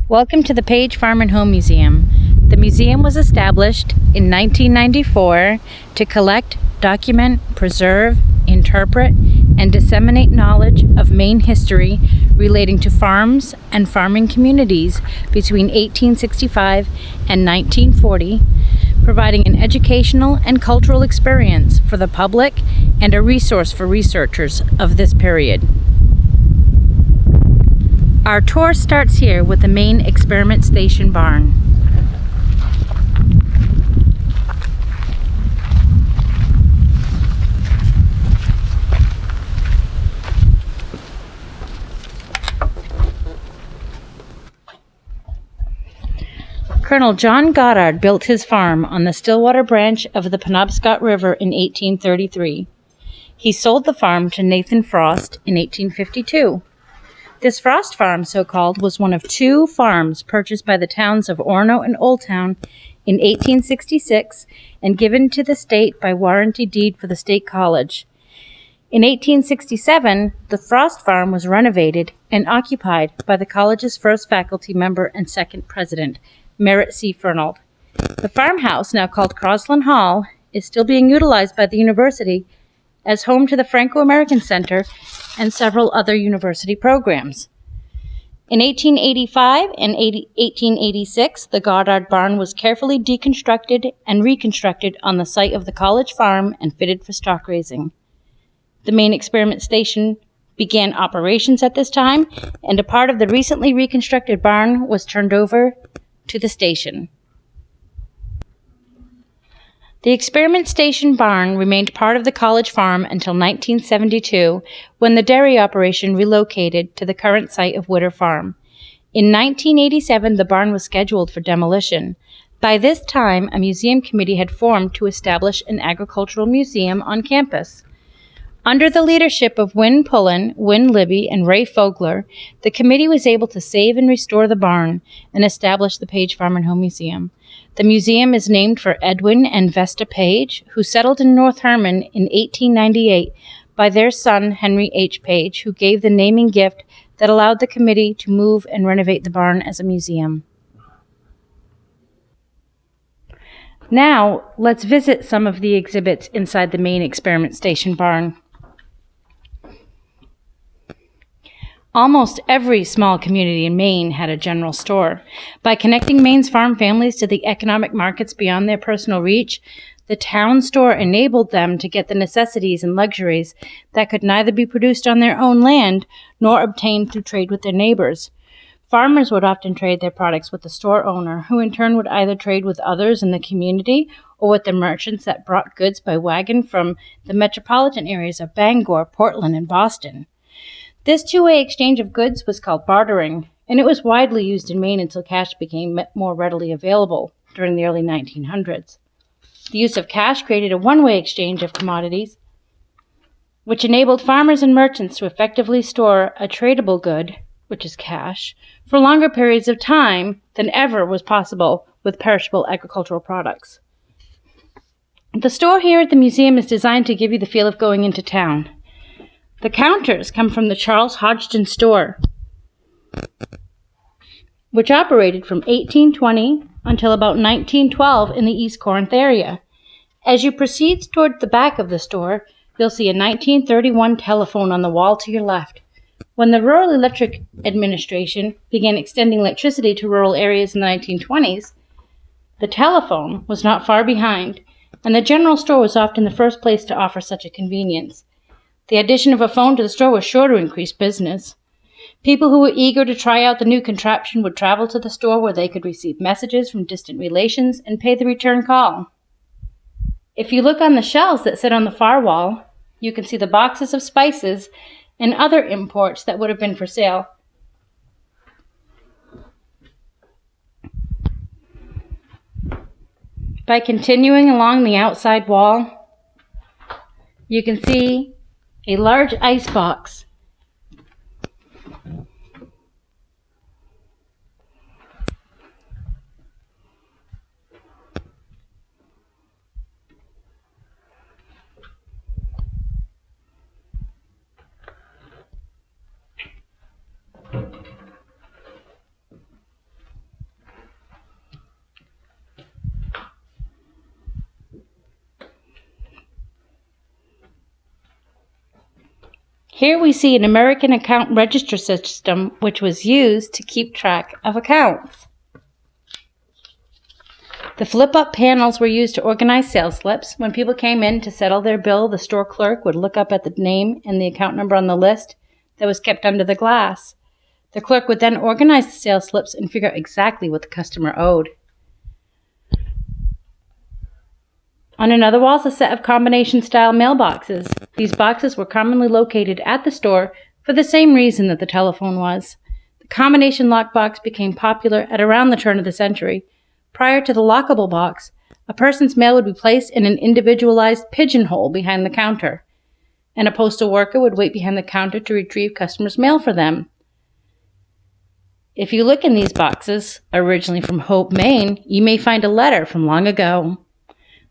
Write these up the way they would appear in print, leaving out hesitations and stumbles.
Welcome to the Page Farm and Home Museum. The museum was established in 1994 to collect, document, preserve, interpret, and disseminate knowledge of Maine history relating to farms and farming communities between 1865 and 1940, providing an educational and cultural experience for the public and a resource for researchers of this period. Our tour starts here with the Maine Experiment Station barn. Colonel John Goddard built his farm on the Stillwater branch of the Penobscot River in 1833. He sold the farm to Nathan Frost in 1852. This Frost farm, so-called, was one of two farms purchased by the towns of Orono and Oldtown in 1866 and given to the state by warranty deed for the State College. In 1867, the Frost farm was renovated and occupied by the college's first faculty member and second president, Merritt C. Fernald. The farmhouse, now called Crosland Hall, is still being utilized by the university as home to the Franco-American Center and several other university programs. In 1885 and 1886, the Goddard barn was carefully deconstructed and reconstructed on the site of the college farm and fitted for stock raising. The Maine Experiment Station began operations at this time, and a part of the recently reconstructed barn was turned over to the station. The Experiment Station barn remained part of the college farm until 1972, when the dairy operation relocated to the current site of Witter Farm. In 1987, the barn was scheduled for demolition. By this time, a museum committee had formed to establish an agricultural museum on campus. Under the leadership of Win Pullen, Win Libby, and Ray Fogler, the committee was able to save and restore the barn and establish the Page Farm and Home Museum. The museum is named for Edwin and Vesta Page, who settled in North Herman in 1898 by their son, Henry H. Page, who gave the naming gift that allowed the committee to move and renovate the barn as a museum. Now, let's visit some of the exhibits inside the Maine Experiment Station barn. Almost every small community in Maine had a general store. By connecting Maine's farm families to the economic markets beyond their personal reach, the town store enabled them to get the necessities and luxuries that could neither be produced on their own land nor obtained through trade with their neighbors. Farmers would often trade their products with the store owner, who in turn would either trade with others in the community or with the merchants that brought goods by wagon from the metropolitan areas of Bangor, Portland, and Boston. This two-way exchange of goods was called bartering, and it was widely used in Maine until cash became more readily available during the early 1900s. The use of cash created a one-way exchange of commodities, which enabled farmers and merchants to effectively store a tradable good, which is cash, for longer periods of time than ever was possible with perishable agricultural products. The store here at the museum is designed to give you the feel of going into town. The counters come from the Charles Hodgson store, which operated from 1820 until about 1912 in the East Corinth area. As you proceed toward the back of the store, you'll see a 1931 telephone on the wall to your left. When the Rural Electric Administration began extending electricity to rural areas in the 1920s, the telephone was not far behind, and the general store was often the first place to offer such a convenience. The addition of a phone to the store was sure to increase business. People who were eager to try out the new contraption would travel to the store where they could receive messages from distant relations and pay the return call. If you look on the shelves that sit on the far wall, you can see the boxes of spices and other imports that would have been for sale. By continuing along the outside wall, you can see a large ice box. Here we see an American account register system which was used to keep track of accounts. The flip-up panels were used to organize sales slips. When people came in to settle their bill, the store clerk would look up at the name and the account number on the list that was kept under the glass. The clerk would then organize the sales slips and figure out exactly what the customer owed. On another wall is a set of combination-style mailboxes. These boxes were commonly located at the store for the same reason that the telephone was. The combination lockbox became popular at around the turn of the century. Prior to the lockable box, a person's mail would be placed in an individualized pigeonhole behind the counter, and a postal worker would wait behind the counter to retrieve customers' mail for them. If you look in these boxes, originally from Hope, Maine, you may find a letter from long ago.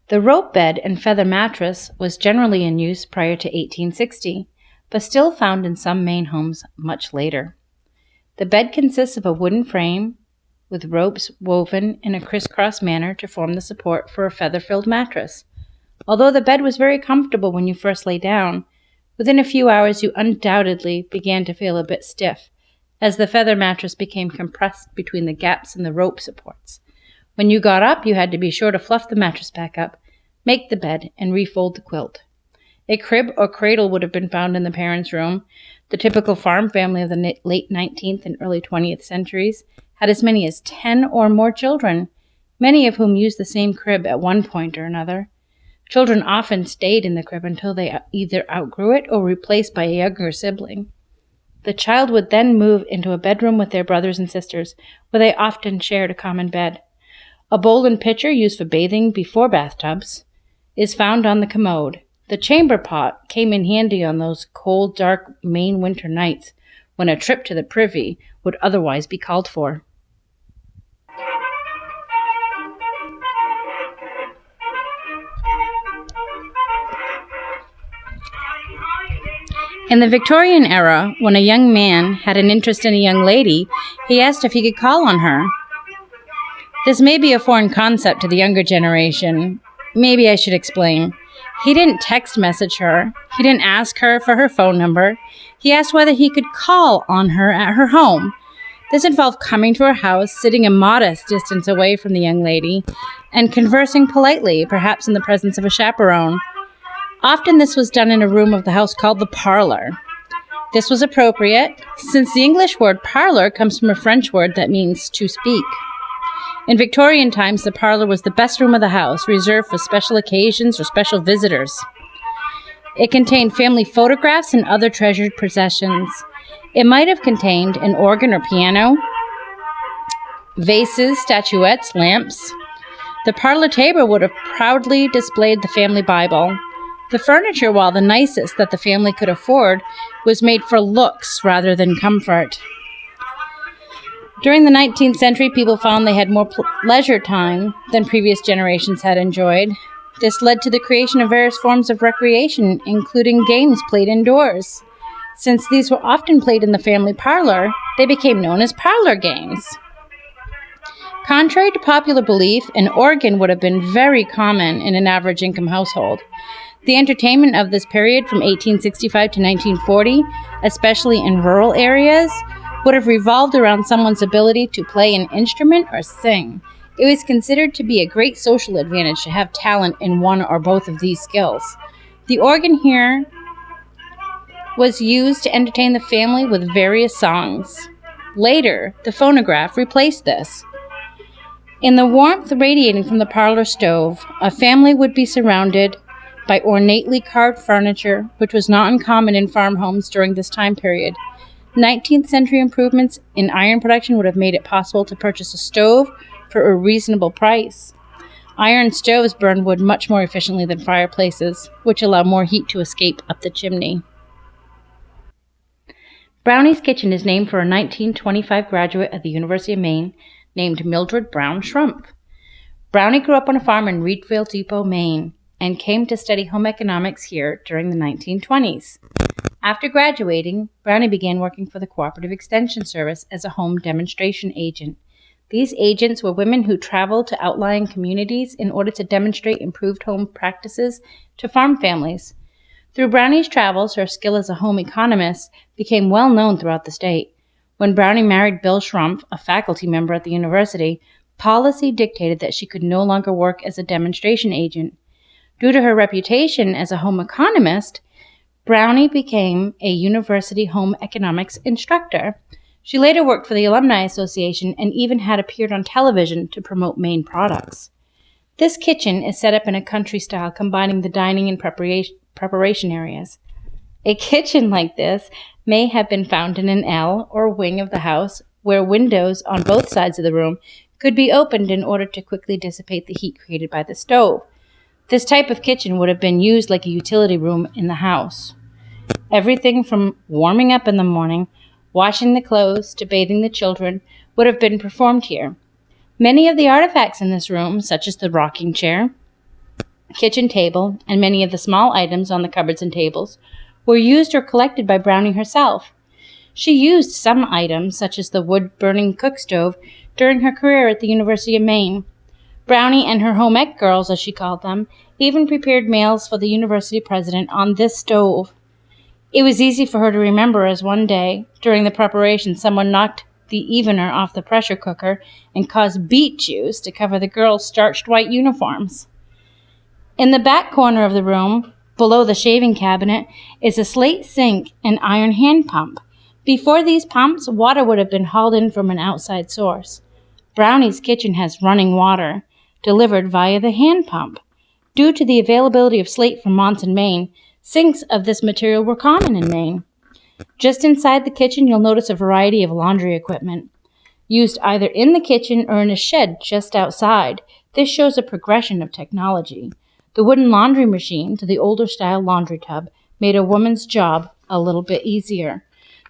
The rope bed and feather mattress was generally in use prior to 1860, but still found in some Maine homes much later. The bed consists of a wooden frame with ropes woven in a crisscross manner to form the support for a feather-filled mattress. Although the bed was very comfortable when you first lay down, within a few hours you undoubtedly began to feel a bit stiff, as the feather mattress became compressed between the gaps in the rope supports. When you got up, you had to be sure to fluff the mattress back up, make the bed, and refold the quilt. A crib or cradle would have been found in the parents' room. The typical farm family of the late 19th and early 20th centuries had as many as 10 or more children, many of whom used the same crib at one point or another. Children often stayed in the crib until they either outgrew it or were replaced by a younger sibling. The child would then move into a bedroom with their brothers and sisters, where they often shared a common bed. A bowl and pitcher used for bathing before bathtubs is found on the commode. The chamber pot came in handy on those cold, dark Maine winter nights when a trip to the privy would otherwise be called for. In the Victorian era, when a young man had an interest in a young lady, he asked if he could call on her. This may be a foreign concept to the younger generation. Maybe I should explain. He didn't text message her. He didn't ask her for her phone number. He asked whether he could call on her at her home. This involved coming to her house, sitting a modest distance away from the young lady, and conversing politely, perhaps in the presence of a chaperone. Often this was done in a room of the house called the parlor. This was appropriate, since the English word parlor comes from a French word that means to speak. In Victorian times, the parlor was the best room of the house, reserved for special occasions or special visitors. It contained family photographs and other treasured possessions. It might have contained an organ or piano, vases, statuettes, lamps. The parlor table would have proudly displayed the family Bible. The furniture, while the nicest that the family could afford, was made for looks rather than comfort. During the 19th century, people found they had more leisure time than previous generations had enjoyed. This led to the creation of various forms of recreation, including games played indoors. Since these were often played in the family parlor, they became known as parlor games. Contrary to popular belief, an organ would have been very common in an average income household. The entertainment of this period from 1865 to 1940, especially in rural areas, would have revolved around someone's ability to play an instrument or sing. It was considered to be a great social advantage to have talent in one or both of these skills. The organ here was used to entertain the family with various songs. Later, the phonograph replaced this. In the warmth radiating from the parlor stove, a family would be surrounded by ornately carved furniture, which was not uncommon in farm homes during this time period. 19th century improvements in iron production would have made it possible to purchase a stove for a reasonable price. Iron stoves burn wood much more efficiently than fireplaces, which allow more heat to escape up the chimney. Brownie's Kitchen is named for a 1925 graduate at the University of Maine named Mildred Brown Schrumpf. Brownie grew up on a farm in Reedville Depot, Maine, and came to study home economics here during the 1920s. After graduating, Brownie began working for the Cooperative Extension Service as a home demonstration agent. These agents were women who traveled to outlying communities in order to demonstrate improved home practices to farm families. Through Brownie's travels, her skill as a home economist became well known throughout the state. When Brownie married Bill Schrumpf, a faculty member at the university, policy dictated that she could no longer work as a demonstration agent. Due to her reputation as a home economist, Brownie became a university home economics instructor. She later worked for the Alumni Association and even had appeared on television to promote Maine products. This kitchen is set up in a country style, combining the dining and preparation areas. A kitchen like this may have been found in an L or wing of the house, where windows on both sides of the room could be opened in order to quickly dissipate the heat created by the stove. This type of kitchen would have been used like a utility room in the house. Everything from warming up in the morning, washing the clothes, to bathing the children would have been performed here. Many of the artifacts in this room, such as the rocking chair, kitchen table, and many of the small items on the cupboards and tables, were used or collected by Brownie herself. She used some items, such as the wood-burning cook stove, during her career at the University of Maine. Brownie and her home ec girls, as she called them, even prepared meals for the university president on this stove. It was easy for her to remember as one day, during the preparation, someone knocked the evener off the pressure cooker and caused beet juice to cover the girls' starched white uniforms. In the back corner of the room, below the shaving cabinet, is a slate sink and iron hand pump. Before these pumps, water would have been hauled in from an outside source. Brownie's kitchen has running water, delivered via the hand pump. Due to the availability of slate from Monson, Maine, sinks of this material were common in Maine. Just inside the kitchen, you'll notice a variety of laundry equipment, used either in the kitchen or in a shed just outside. This shows a progression of technology. The wooden laundry machine to the older style laundry tub made a woman's job a little bit easier.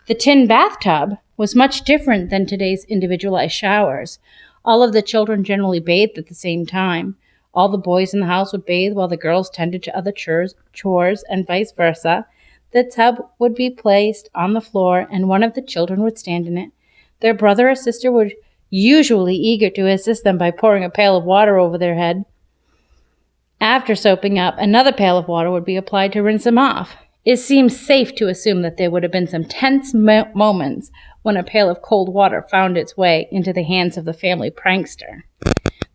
The tin bathtub was much different than today's individualized showers. All of the children generally bathed at the same time. All the boys in the house would bathe while the girls tended to other chores and vice versa. The tub would be placed on the floor and one of the children would stand in it. Their brother or sister would usually eager to assist them by pouring a pail of water over their head. After soaping up, another pail of water would be applied to rinse them off. It seems safe to assume that there would have been some tense moments when a pail of cold water found its way into the hands of the family prankster.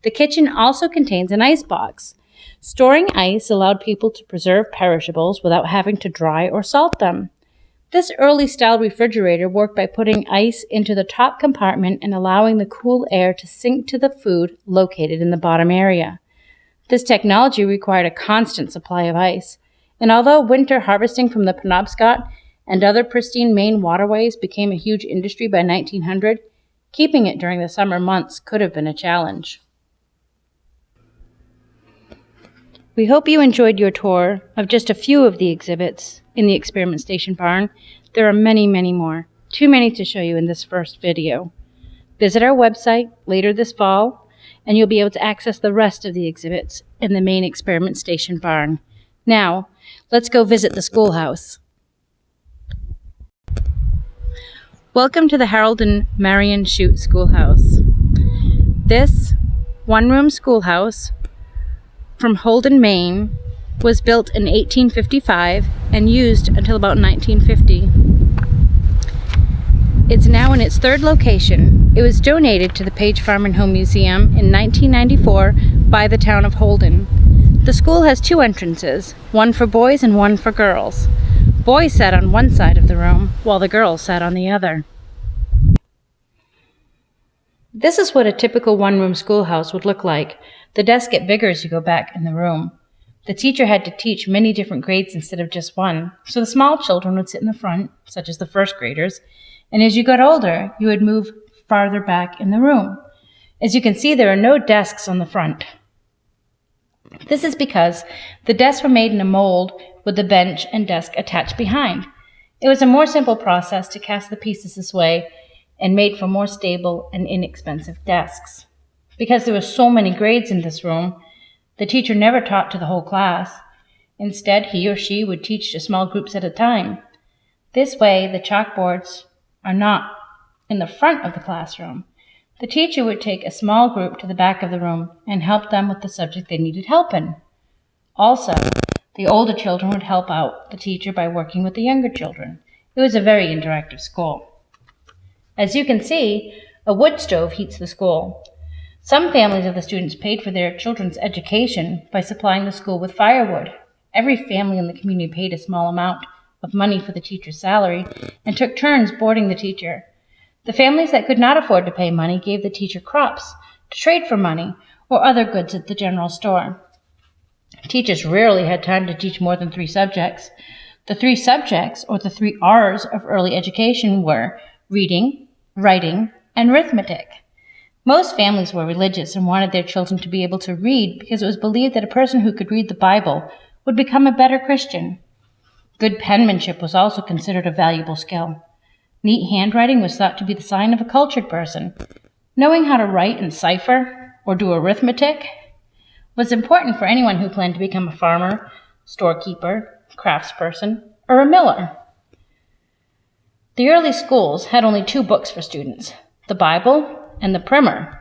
The kitchen also contains an ice box. Storing ice allowed people to preserve perishables without having to dry or salt them. This early-style refrigerator worked by putting ice into the top compartment and allowing the cool air to sink to the food located in the bottom area. This technology required a constant supply of ice, and although winter harvesting from the Penobscot and other pristine Maine waterways became a huge industry by 1900, keeping it during the summer months could have been a challenge. We hope you enjoyed your tour of just a few of the exhibits in the Experiment Station Barn. There are many, many more, too many to show you in this first video. Visit our website later this fall, and you'll be able to access the rest of the exhibits in the Maine Experiment Station Barn. Now, let's go visit the schoolhouse. Welcome to the Harold and Marion Shute Schoolhouse. This one-room schoolhouse from Holden, Maine, was built in 1855 and used until about 1950. It's now in its third location. It was donated to the Page Farm and Home Museum in 1994 by the town of Holden. The school has two entrances, one for boys and one for girls. Boys sat on one side of the room, while the girls sat on the other. This is what a typical one-room schoolhouse would look like. The desks get bigger as you go back in the room. The teacher had to teach many different grades instead of just one, so the small children would sit in the front, such as the first graders, and as you got older, you would move farther back in the room. As you can see, there are no desks on the front. This is because the desks were made in a mold with the bench and desk attached behind. It was a more simple process to cast the pieces this way and made for more stable and inexpensive desks. Because there were so many grades in this room, the teacher never taught to the whole class. Instead, he or she would teach to small groups at a time. This way, the chalkboards are not in the front of the classroom. The teacher would take a small group to the back of the room and help them with the subject they needed help in. Also, The older children would help out the teacher by working with the younger children. It was a very interactive school. As you can see, a wood stove heats the school. Some families of the students paid for their children's education by supplying the school with firewood. Every family in the community paid a small amount of money for the teacher's salary and took turns boarding the teacher. The families that could not afford to pay money gave the teacher crops to trade for money or other goods at the general store. Teachers rarely had time to teach more than 3 subjects. The 3 subjects, or the 3 R's of early education, were reading, writing, and arithmetic. Most families were religious and wanted their children to be able to read because it was believed that a person who could read the Bible would become a better Christian. Good penmanship was also considered a valuable skill. Neat handwriting was thought to be the sign of a cultured person. Knowing how to write and cipher, or do arithmetic, was important for anyone who planned to become a farmer, storekeeper, craftsperson, or a miller. The early schools had only 2 books for students, the Bible and the primer.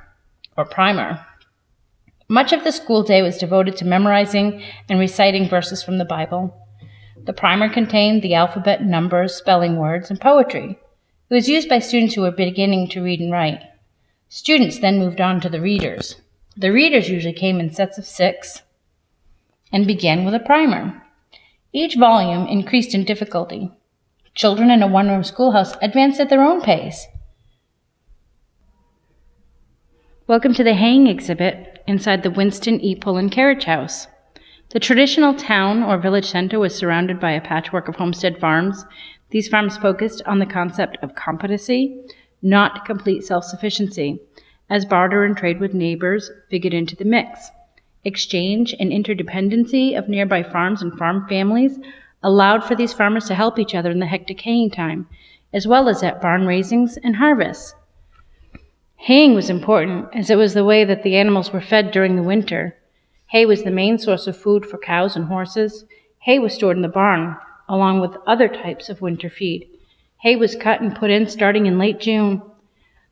Much of the school day was devoted to memorizing and reciting verses from the Bible. The primer contained the alphabet, numbers, spelling words, and poetry. It was used by students who were beginning to read and write. Students then moved on to the readers. The readers usually came in sets of 6 and began with a primer. Each volume increased in difficulty. Children in a one-room schoolhouse advanced at their own pace. Welcome to the haying exhibit inside the Winston E. Pullen Carriage House. The traditional town or village center was surrounded by a patchwork of homestead farms. These farms focused on the concept of competency, not complete self-sufficiency, as barter and trade with neighbors figured into the mix. Exchange and interdependency of nearby farms and farm families allowed for these farmers to help each other in the hectic haying time, as well as at barn raisings and harvests. Haying was important as it was the way that the animals were fed during the winter. Hay was the main source of food for cows and horses. Hay was stored in the barn, along with other types of winter feed. Hay was cut and put in starting in late June.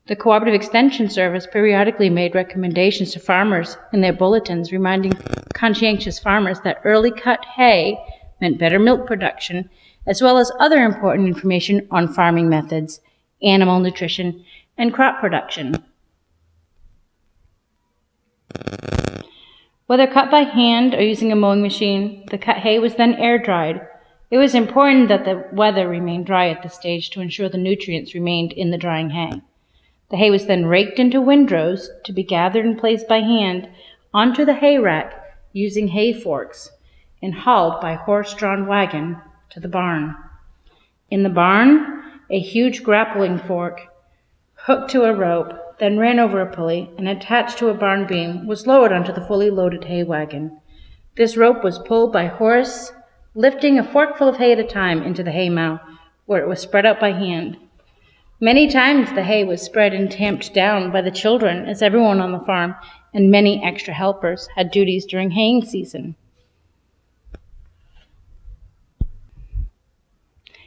The Cooperative Extension Service periodically made recommendations to farmers in their bulletins, reminding conscientious farmers that early cut hay meant better milk production, as well as other important information on farming methods, animal nutrition, and crop production. Whether cut by hand or using a mowing machine, the cut hay was then air dried. It was important that the weather remained dry at this stage to ensure the nutrients remained in the drying hay. The hay was then raked into windrows to be gathered and placed by hand onto the hay rack using hay forks and hauled by horse-drawn wagon to the barn. In the barn, a huge grappling fork hooked to a rope, then ran over a pulley and attached to a barn beam was lowered onto the fully loaded hay wagon. This rope was pulled by horse, lifting a forkful of hay at a time into the hay mow, where it was spread out by hand. Many times the hay was spread and tamped down by the children, as everyone on the farm and many extra helpers had duties during haying season.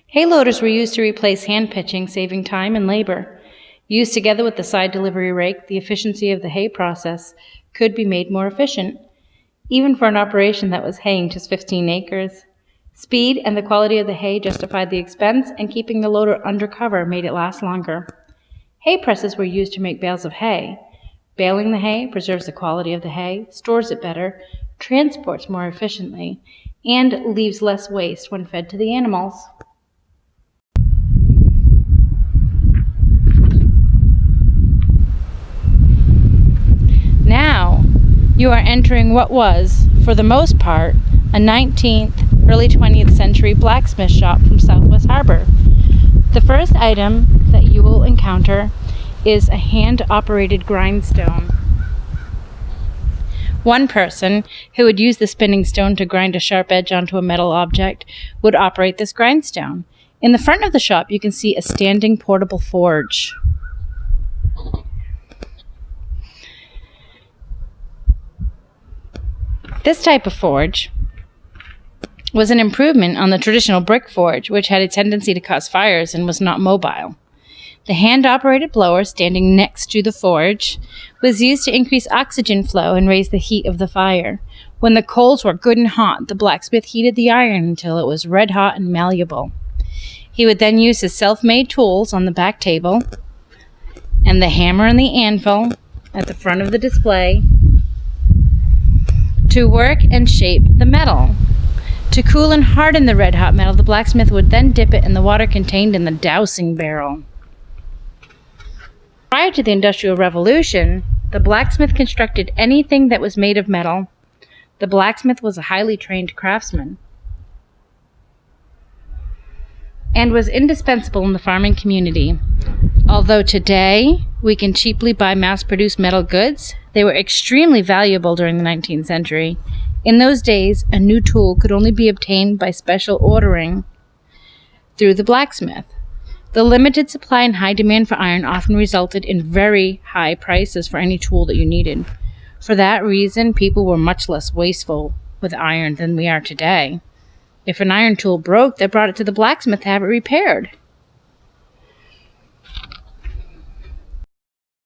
Hay loaders were used to replace hand pitching, saving time and labor. Used together with the side delivery rake, the efficiency of the hay process could be made more efficient, even for an operation that was haying just 15 acres. Speed and the quality of the hay justified the expense, and keeping the loader under cover made it last longer. Hay presses were used to make bales of hay. Baling the hay preserves the quality of the hay, stores it better, transports more efficiently, and leaves less waste when fed to the animals. Now, you are entering what was, for the most part, a 19th, early 20th century blacksmith shop from Southwest Harbor. The first item that you will encounter is a hand-operated grindstone. One person, who would use the spinning stone to grind a sharp edge onto a metal object, would operate this grindstone. In the front of the shop, you can see a standing portable forge. This type of forge was an improvement on the traditional brick forge, which had a tendency to cause fires and was not mobile. The hand-operated blower standing next to the forge was used to increase oxygen flow and raise the heat of the fire, When the coals were good and hot, the blacksmith heated the iron until it was red hot and malleable. He would then use his self-made tools on the back table and the hammer and the anvil at the front of the display to work and shape the metal. To cool and harden the red-hot metal, the blacksmith would then dip it in the water contained in the dowsing barrel. Prior to the Industrial Revolution, the blacksmith constructed anything that was made of metal. The blacksmith was a highly trained craftsman and was indispensable in the farming community. Although today we can cheaply buy mass-produced metal goods, they were extremely valuable during the 19th century. In those days, a new tool could only be obtained by special ordering through the blacksmith. The limited supply and high demand for iron often resulted in very high prices for any tool that you needed. For that reason, people were much less wasteful with iron than we are today. If an iron tool broke, they brought it to the blacksmith to have it repaired.